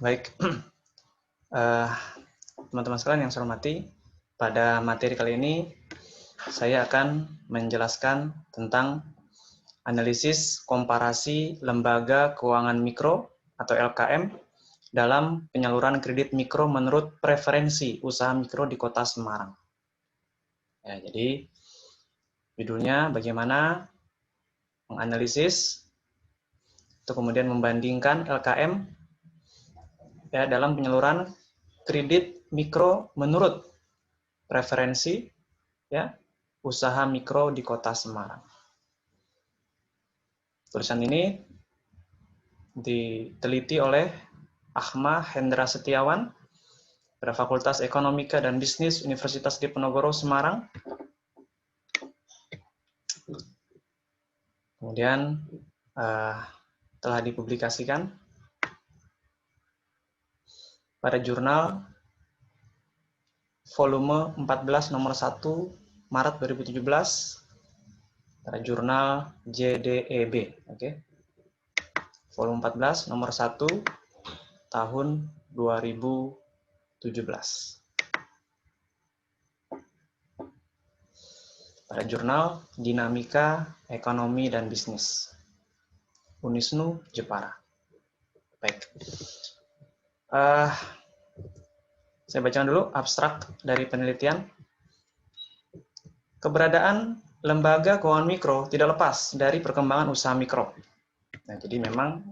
Baik, teman-teman sekalian yang saya hormati, pada materi kali ini saya akan menjelaskan tentang analisis komparasi lembaga keuangan mikro atau LKM dalam penyaluran kredit mikro menurut preferensi usaha mikro di Kota Semarang. Ya, jadi judulnya bagaimana menganalisis untuk kemudian membandingkan LKM ya dalam penyaluran kredit mikro menurut preferensi ya usaha mikro di Kota Semarang. Tulisan ini diteliti oleh Ahmad Hendra Setiawan pada Fakultas Ekonomika dan Bisnis Universitas Diponegoro Semarang. Kemudian telah dipublikasikan pada jurnal volume 14 nomor 1 Maret 2017 pada jurnal JDEB, oke. Volume 14 nomor 1 tahun 2017. Pada jurnal Dinamika Ekonomi dan Bisnis. Unisnu Jepara. Baik. Saya bacakan dulu abstrak dari penelitian. Keberadaan lembaga keuangan mikro tidak lepas dari perkembangan usaha mikro. Nah, jadi memang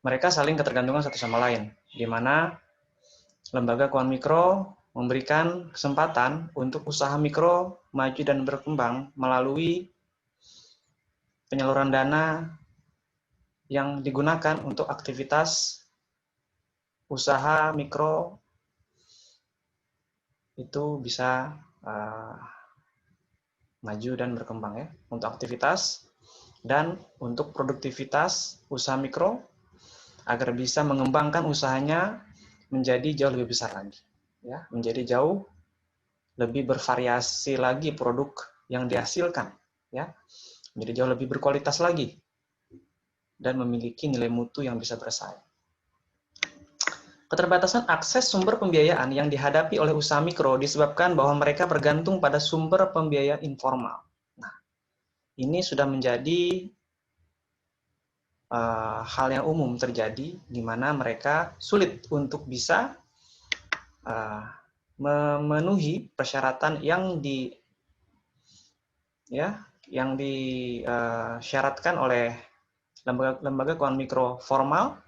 mereka saling ketergantungan satu sama lain, di mana lembaga keuangan mikro memberikan kesempatan untuk usaha mikro maju dan berkembang melalui penyaluran dana yang digunakan untuk aktivitas usaha mikro itu bisa maju dan berkembang ya untuk aktivitas dan untuk produktivitas usaha mikro agar bisa mengembangkan usahanya menjadi jauh lebih besar lagi ya, menjadi jauh lebih bervariasi lagi produk yang dihasilkan ya, menjadi jauh lebih berkualitas lagi dan memiliki nilai mutu yang bisa bersaing. Keterbatasan akses sumber pembiayaan yang dihadapi oleh usaha mikro disebabkan bahwa mereka bergantung pada sumber pembiayaan informal. Nah, ini sudah menjadi hal yang umum terjadi di mana mereka sulit untuk bisa memenuhi persyaratan yang disyaratkan oleh lembaga keuangan mikro formal.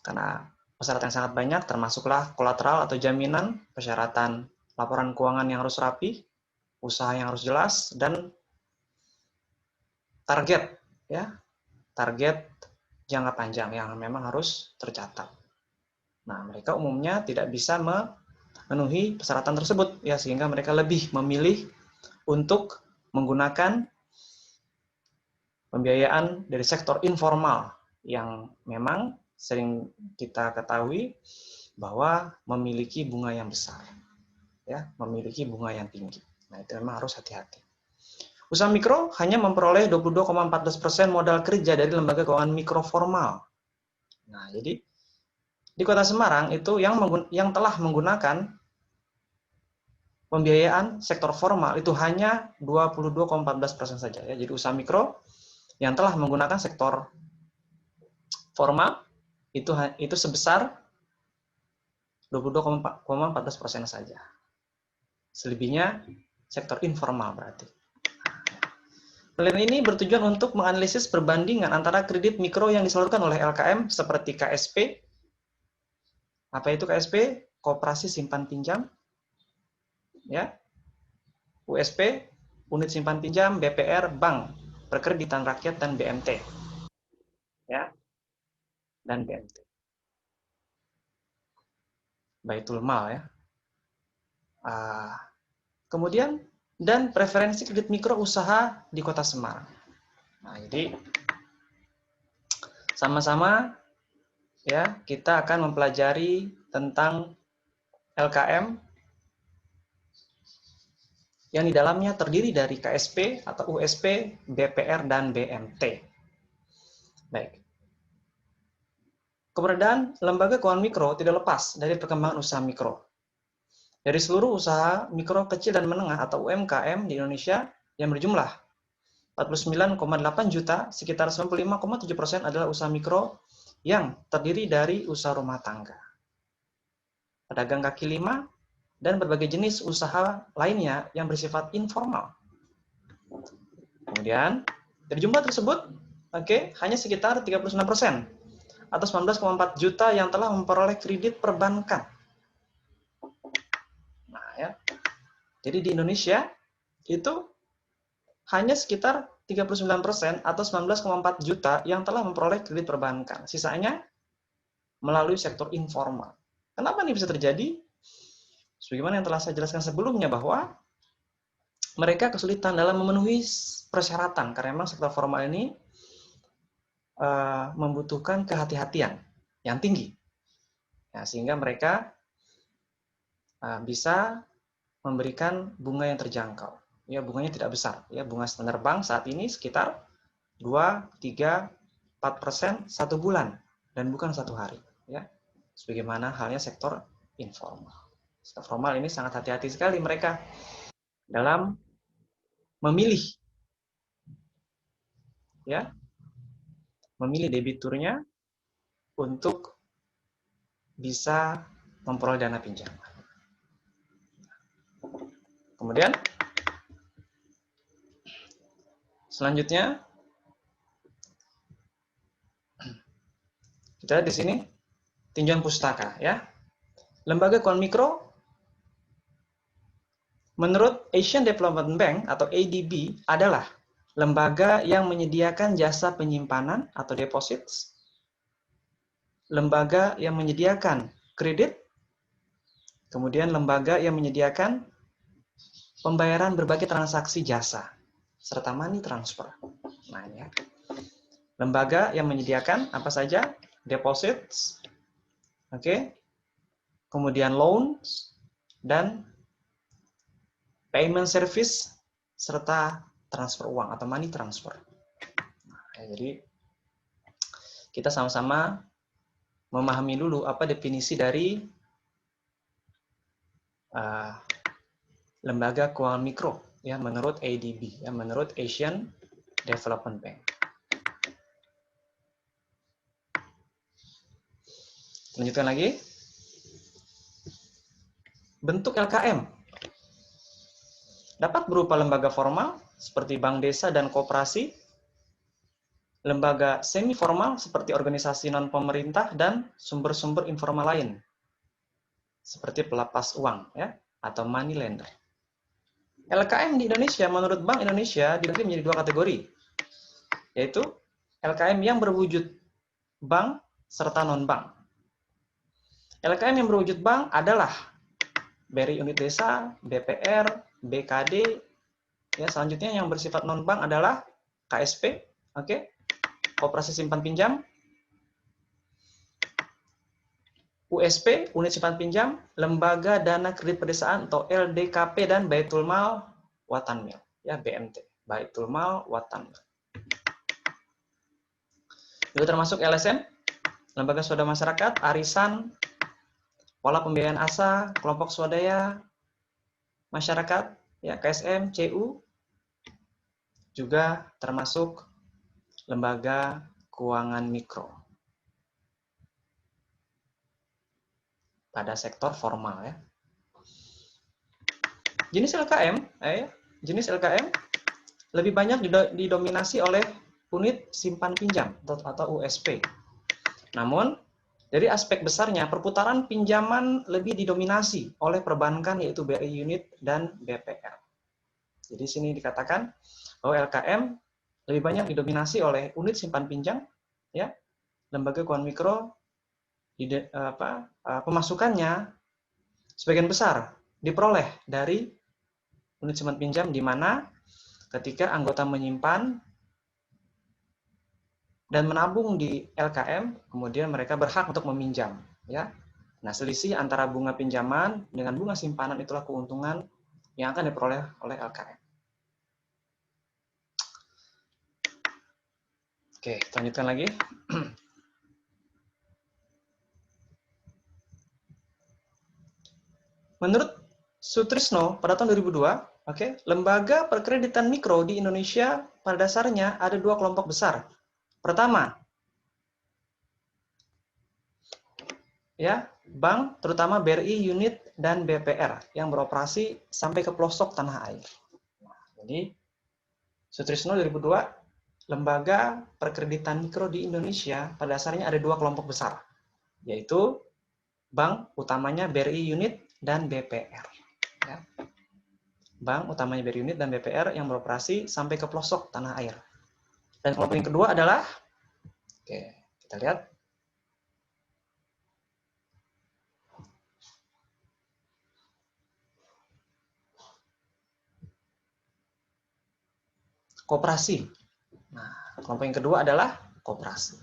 Karena persyaratan yang sangat banyak, termasuklah kolateral atau jaminan, persyaratan laporan keuangan yang harus rapi, usaha yang harus jelas, dan target, ya, target jangka panjang yang memang harus tercatat. Nah, mereka umumnya tidak bisa memenuhi persyaratan tersebut, ya, sehingga mereka lebih memilih untuk menggunakan pembiayaan dari sektor informal yang memang sering kita ketahui bahwa memiliki bunga yang besar, ya, memiliki bunga yang tinggi. Nah, itu memang harus hati-hati. Usaha mikro hanya memperoleh 22,14% modal kerja dari lembaga keuangan mikro formal. Nah, jadi di Kota Semarang itu yang telah menggunakan pembiayaan sektor formal itu hanya 22,14% saja ya. Jadi usaha mikro yang telah menggunakan sektor formal itu sebesar 22,14% saja. Selebihnya sektor informal berarti. Penelitian ini bertujuan untuk menganalisis perbandingan antara kredit mikro yang disalurkan oleh LKM seperti KSP. Apa itu KSP? Koperasi Simpan Pinjam. Ya. USP, Unit Simpan Pinjam, BPR, Bank, Perkreditan Rakyat, dan BMT. Ya. Dan BMT. Baitul Mal ya. Kemudian dan preferensi kredit mikro usaha di Kota Semarang. Nah, jadi sama-sama ya kita akan mempelajari tentang LKM yang di dalamnya terdiri dari KSP atau USP, BPR, dan BMT. Baik. keberadaan lembaga keuangan mikro tidak lepas dari perkembangan usaha mikro. Dari seluruh usaha mikro kecil dan menengah atau UMKM di Indonesia yang berjumlah 49,8 juta, sekitar 95,7% adalah usaha mikro yang terdiri dari usaha rumah tangga, pedagang kaki lima, dan berbagai jenis usaha lainnya yang bersifat informal. Kemudian, dari jumlah tersebut, hanya sekitar 36% atau 19,4 juta yang telah memperoleh kredit perbankan. Nah, ya. Jadi di Indonesia itu hanya sekitar 39% atau 19,4 juta yang telah memperoleh kredit perbankan. Sisanya melalui sektor informal. Kenapa ini bisa terjadi? Sebagaimana yang telah saya jelaskan sebelumnya bahwa mereka kesulitan dalam memenuhi persyaratan karena memang sektor formal ini membutuhkan kehati-hatian yang tinggi. Ya, sehingga mereka bisa memberikan bunga yang terjangkau. Ya, bunganya tidak besar. Ya, bunga standar bank saat ini sekitar 2, 3, 4% satu bulan dan bukan satu hari. Ya, sebagaimana halnya sektor informal. Sektor formal ini sangat hati-hati sekali mereka dalam memilih, ya, memilih debiturnya untuk bisa memperoleh dana pinjaman. Kemudian selanjutnya kita lihat di sini tinjauan pustaka, ya. Lembaga keuangan mikro menurut Asian Development Bank atau ADB adalah lembaga yang menyediakan jasa penyimpanan atau deposits, lembaga yang menyediakan kredit, kemudian lembaga yang menyediakan pembayaran berbagai transaksi jasa, serta money transfer. Nah, ya. Lembaga yang menyediakan apa saja? Deposits, kemudian loans, dan payment service, serta transfer uang atau money transfer. Nah, jadi kita sama-sama memahami dulu apa definisi dari lembaga keuangan mikro, ya, menurut ADB, ya, menurut Asian Development Bank. Lanjutkan lagi. Bentuk LKM dapat berupa lembaga formal seperti bank desa dan koperasi, lembaga semi formal seperti organisasi non pemerintah, dan sumber-sumber informal lain seperti pelepas uang, ya, atau money lender. LKM di Indonesia menurut Bank Indonesia dibagi menjadi dua kategori, yaitu LKM yang berwujud bank serta non-bank. LKM yang berwujud bank adalah BRI Unit Desa, BPR, BKD. Ya, selanjutnya yang bersifat non-bank adalah KSP, Koperasi Simpan Pinjam, USP, Unit Simpan Pinjam, Lembaga Dana Kredit Pedesaan atau LDKP, dan Baitul Mal Watan Mil, ya, BMT, Baitul Mal Watan Mil. Itu termasuk LSM, Lembaga Swadaya Masyarakat, Arisan, Pola Pembiayaan ASA, Kelompok Swadaya Masyarakat, ya, KSM, CU, juga termasuk lembaga keuangan mikro pada sektor formal, ya. Jenis LKM lebih banyak didominasi oleh unit simpan pinjam atau USP. Namun dari aspek besarnya, perputaran pinjaman lebih didominasi oleh perbankan, yaitu BRI Unit dan BPR. Jadi sini dikatakan bahwa LKM lebih banyak didominasi oleh unit simpan pinjam, ya, lembaga keuangan mikro, pemasukannya sebagian besar diperoleh dari unit simpan pinjam, di mana ketika anggota menyimpan dan menabung di LKM, kemudian mereka berhak untuk meminjam, ya. Nah, selisih antara bunga pinjaman dengan bunga simpanan itulah keuntungan yang akan diperoleh oleh LKM. Oke, kita lanjutkan lagi. Menurut Sutrisno pada tahun 2002, lembaga perkreditan mikro di Indonesia pada dasarnya ada dua kelompok besar. Pertama, ya, bank terutama BRI, unit dan BPR yang beroperasi sampai ke pelosok tanah air. Jadi Sutrisno 2002, lembaga perkreditan mikro di Indonesia pada dasarnya ada dua kelompok besar, yaitu bank utamanya BRI unit dan BPR. Ya. Bank utamanya BRI unit dan BPR yang beroperasi sampai ke pelosok tanah air. Dan kelompok yang kedua adalah, kita lihat, koperasi. Nah, kelompok yang kedua adalah koperasi.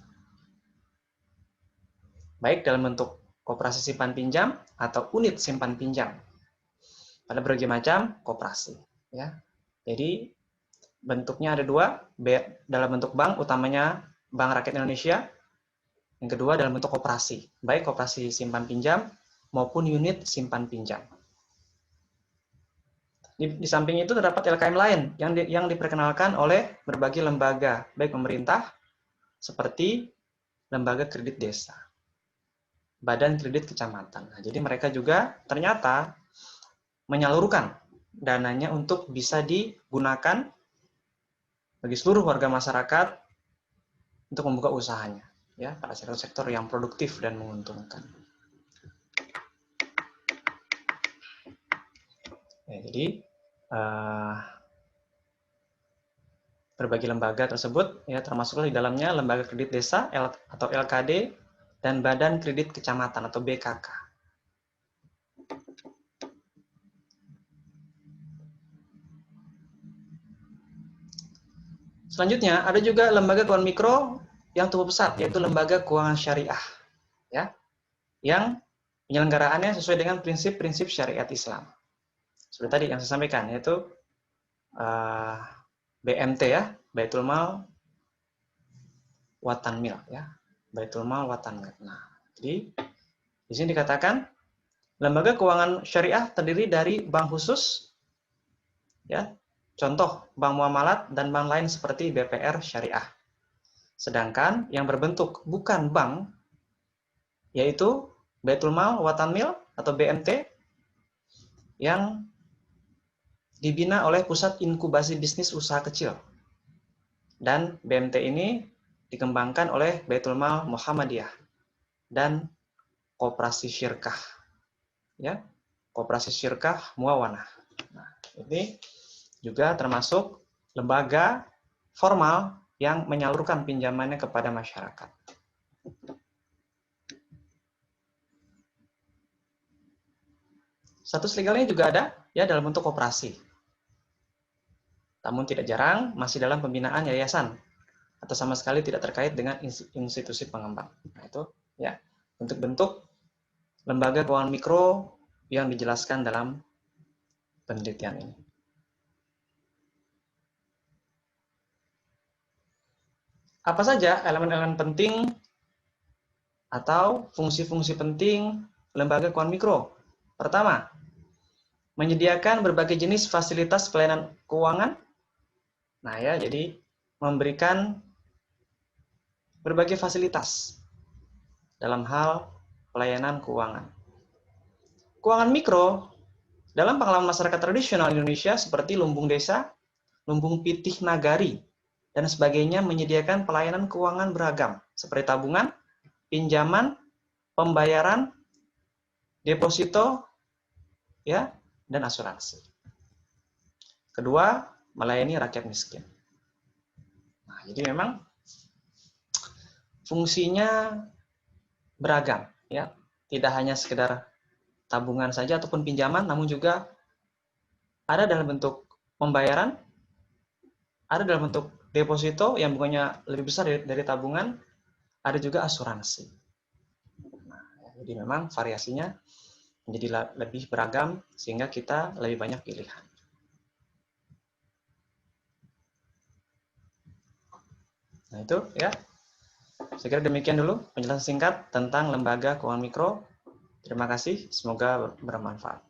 Baik dalam bentuk koperasi simpan pinjam atau unit simpan pinjam. Pada berbagai macam koperasi. Ya. Jadi bentuknya ada dua, dalam bentuk bank utamanya Bank Rakyat Indonesia, yang kedua dalam bentuk koperasi, baik koperasi simpan pinjam maupun unit simpan pinjam. Di samping itu terdapat LKM lain yang diperkenalkan oleh berbagai lembaga, baik pemerintah seperti lembaga kredit desa, badan kredit kecamatan. Nah, jadi mereka juga ternyata menyalurkan dananya untuk bisa digunakan bagi seluruh warga masyarakat untuk membuka usahanya, ya, pada sektor-sektor yang produktif dan menguntungkan. Ya, jadi berbagai lembaga tersebut, ya, termasuklah di dalamnya lembaga kredit desa atau LKD dan badan kredit kecamatan atau BKK. Selanjutnya, ada juga lembaga keuangan mikro yang tumbuh pesat, yaitu lembaga keuangan syariah, ya, yang penyelenggaraannya sesuai dengan prinsip-prinsip syariat Islam. Seperti tadi yang saya sampaikan, yaitu BMT, ya, Baitul Mal Watan Mil, ya, Baitul Mal Watan Mil. Nah, jadi di sini dikatakan lembaga keuangan syariah terdiri dari bank khusus, ya, contoh bank muamalat dan bank lain seperti BPR syariah. Sedangkan yang berbentuk bukan bank, yaitu Baitul Mal Watan Mil atau BMT, yang dibina oleh Pusat Inkubasi Bisnis Usaha Kecil. Dan BMT ini dikembangkan oleh Baitul Mal Muhammadiyah dan Koperasi Syirkah, ya, Koperasi Syirkah Muawanah. Nah, ini juga termasuk lembaga formal yang menyalurkan pinjamannya kepada masyarakat. Status legalnya juga ada, ya, dalam bentuk koperasi. Namun tidak jarang masih dalam pembinaan yayasan atau sama sekali tidak terkait dengan institusi pengembang. Nah, itu, ya, bentuk-bentuk lembaga keuangan mikro yang dijelaskan dalam penelitian ini. Apa saja elemen-elemen penting atau fungsi-fungsi penting lembaga keuangan mikro? Pertama, menyediakan berbagai jenis fasilitas pelayanan keuangan. Nah, ya, jadi memberikan berbagai fasilitas dalam hal pelayanan keuangan. Keuangan mikro dalam pengalaman masyarakat tradisional Indonesia seperti lumbung desa, lumbung pitih nagari, dan sebagainya menyediakan pelayanan keuangan beragam seperti tabungan, pinjaman, pembayaran, deposito, ya, dan asuransi. Kedua, melayani rakyat miskin. Nah, jadi memang fungsinya beragam, ya, tidak hanya sekedar tabungan saja ataupun pinjaman, namun juga ada dalam bentuk pembayaran, ada dalam bentuk deposito yang bunganya lebih besar dari tabungan, ada juga asuransi. Nah, jadi memang variasinya menjadi lebih beragam sehingga kita lebih banyak pilihan. Nah, itu, ya, saya kira demikian dulu penjelasan singkat tentang lembaga keuangan mikro. Terima kasih, semoga bermanfaat.